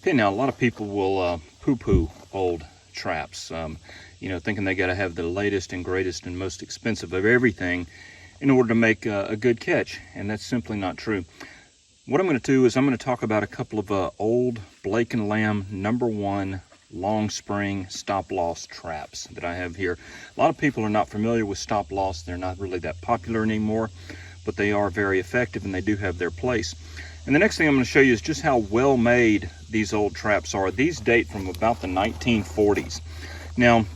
Okay, now a lot of people will poo-poo old traps, you know, thinking they got to have the latest and greatest and most expensive of everything in order to make a good catch, and that's simply not true. What I'm going to do is I'm going to talk about a couple of old Blake & Lamb #1 Longspring Stoploss traps that I have here. A lot of people are not familiar with Stoploss. They're not really that popular anymore, but they are very effective and they do have their place. And the next thing I'm going to show you is just how well made these old traps are. These date from about the 1940s. Now,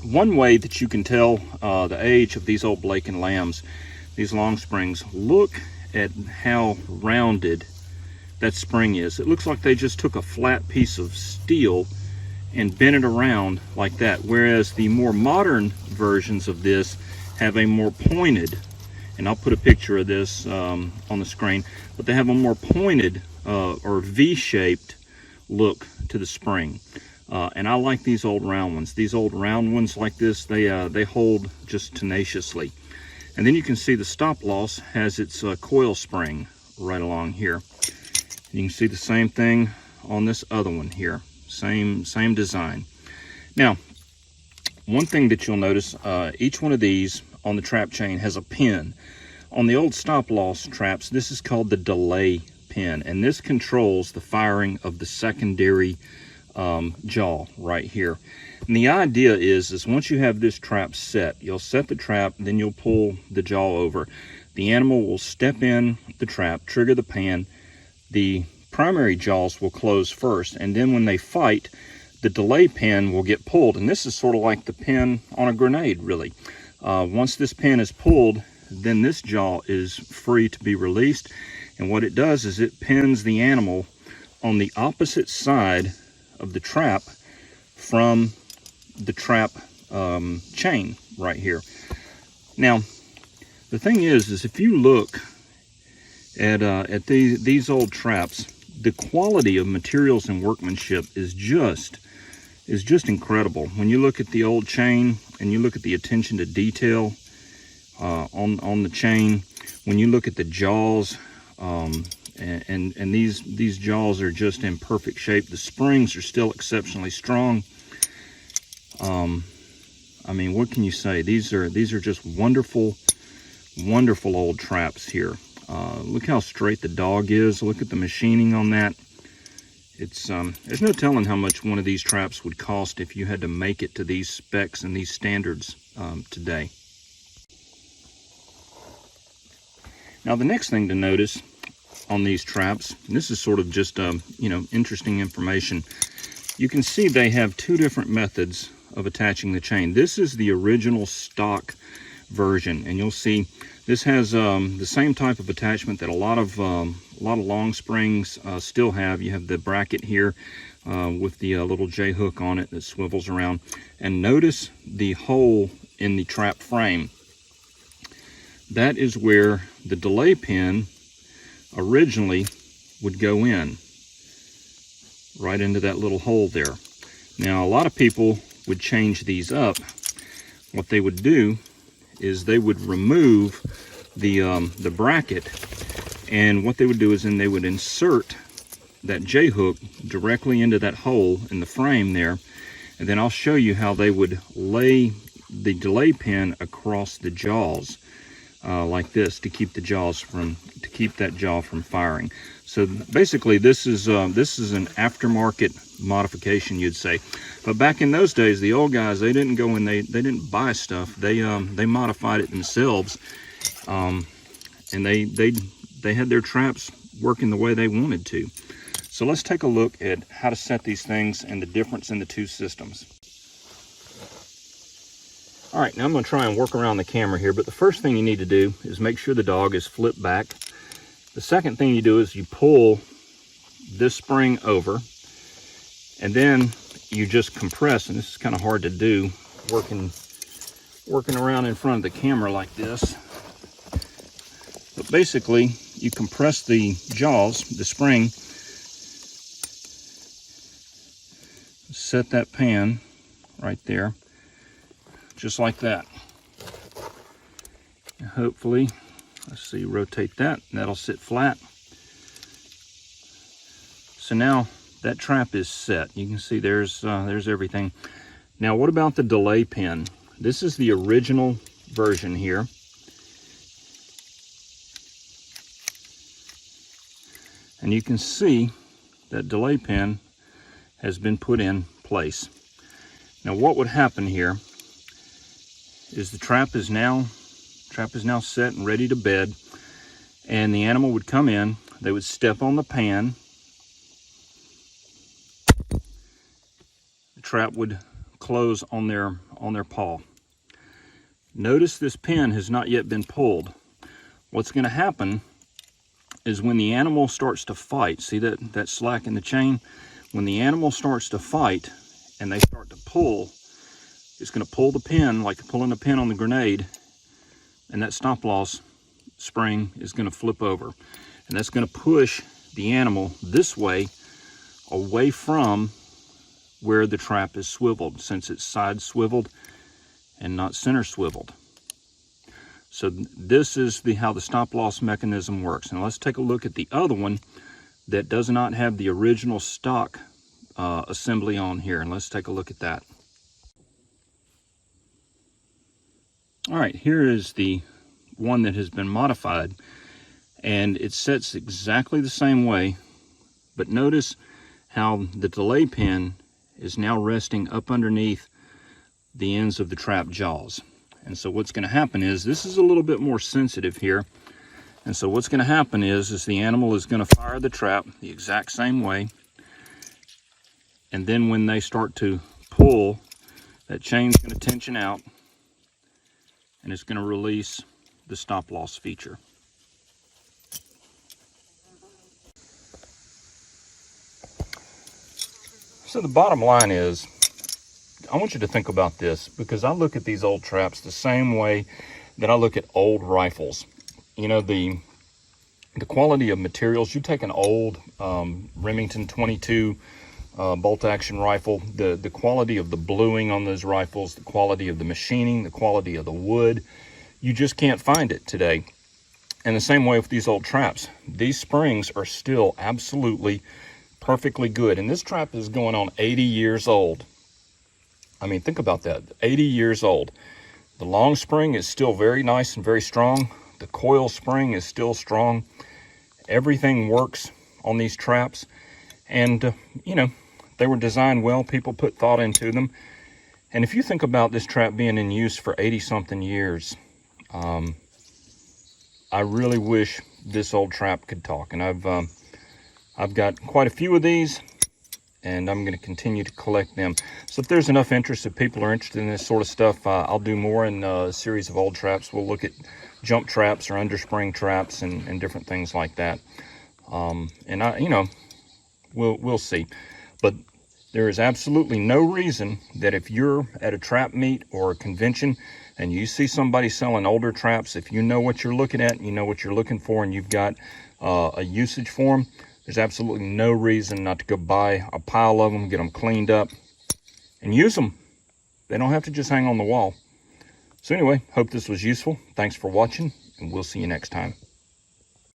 one way that you can tell the age of these old Blake & Lambs, these Longsprings, look at how rounded that spring is. It looks like they just took a flat piece of steel and bent it around like that, whereas the more modern versions of this have a more pointed, and I'll put a picture of this on the screen, but they have a more pointed or V-shaped look to the spring. And I like these old round ones. These old round ones like this, they hold just tenaciously. And then you can see the Stoploss has its coil spring right along here. You can see the same thing on this other one here. Same design. Now, one thing that you'll notice, each one of these on the trap chain has a pin. On the old Stoploss traps, this is called the delay pin, and this controls the firing of the secondary jaw right here. And the idea is once you have this trap set, you'll set the trap, then you'll pull the jaw over. The animal will step in the trap, trigger the pan, the primary jaws will close first, and then when they fight, the delay pin will get pulled. And this is sort of like the pin on a grenade, really. Once this pin is pulled, then this jaw is free to be released, and what it does is it pins the animal on the opposite side of the trap from the trap chain right here. Now, the thing is if you look at these old traps, the quality of materials and workmanship is just incredible. When you look at the old chain and you look at the attention to detail on the chain, when you look at the jaws, and these jaws are just in perfect shape. The springs are still exceptionally strong. I mean, what can you say? These are just wonderful old traps here. Look how straight the dog is. Look at the machining on that. It's there's no telling how much one of these traps would cost if you had to make it to these specs and these standards today. Now, the next thing to notice on these traps, and this is sort of just you know, interesting information. You can see they have two different methods of attaching the chain. This is the original stock version, and you'll see this has the same type of attachment that a lot of Longsprings still have. You have the bracket here with the little J hook on it that swivels around, and notice the hole in the trap frame. That is where the delay pin originally would go in, right into that little hole there. Now, a lot of people would change these up. What they would do is they would remove the bracket, and what they would do is then they would insert that J hook directly into that hole in the frame there, and then I'll show you how they would lay the delay pin across the jaws like this to keep that jaw from firing. So basically, this is an aftermarket modification, you'd say. But back in those days, the old guys, they didn't go and they didn't buy stuff. They modified it themselves, and they had their traps working the way they wanted to. So let's take a look at how to set these things and the difference in the two systems. All right, now I'm going to try and work around the camera here, but the first thing you need to do is make sure the dog is flipped back. The second thing you do is you pull this spring over, and then you just compress, and this is kind of hard to do working around in front of the camera like this. But basically, you compress the jaws, the spring, set that pan right there, just like that. And hopefully, let's see, rotate that, and that'll sit flat. So now that trap is set. You can see there's everything. Now, what about the delay pin? This is the original version here. And you can see that delay pin has been put in place. Now, what would happen here is the trap is now set and ready to bed, and the animal would come in, they would step on the pan, the trap would close on their paw. Notice this pin has not yet been pulled. What's going to happen is when the animal starts to fight, see that slack in the chain? When the animal starts to fight and they start to pull, it's going to pull the pin like pulling a pin on the grenade, and that stop-loss spring is going to flip over. And that's going to push the animal this way, away from where the trap is swiveled, since it's side swiveled and not center swiveled. So this is how the stop-loss mechanism works. And let's take a look at the other one that does not have the original stock assembly on here, and let's take a look at that. All right, here is the one that has been modified, and it sets exactly the same way, but notice how the delay pin is now resting up underneath the ends of the trap jaws. And so what's going to happen is, this is a little bit more sensitive here, and so what's going to happen is the animal is going to fire the trap the exact same way, and then when they start to pull, that chain's going to tension out, and it's going to release the stop-loss feature. So the bottom line is, I want you to think about this, because I look at these old traps the same way that I look at old rifles. You know, the quality of materials. You take an old Remington 22 bolt action rifle, the quality of the bluing on those rifles, the quality of the machining, the quality of the wood, you just can't find it today. And the same way with these old traps. These springs are still absolutely perfectly good. And this trap is going on 80 years old. I mean, think about that, 80 years old. The Longspring is still very nice and very strong. The coil spring is still strong. Everything works on these traps. And, you know, they were designed well. People put thought into them. And if you think about this trap being in use for 80-something years, I really wish this old trap could talk. And I've got quite a few of these, and I'm going to continue to collect them. So if there's enough interest, if people are interested in this sort of stuff, I'll do more in a series of old traps. We'll look at jump traps or underspring traps and different things like that. And we'll see. But there is absolutely no reason that if you're at a trap meet or a convention and you see somebody selling older traps, if you know what you're looking at, you know what you're looking for, and you've got a usage for them, there's absolutely no reason not to go buy a pile of them, get them cleaned up, and use them. They don't have to just hang on the wall. So anyway, hope this was useful. Thanks for watching, and we'll see you next time.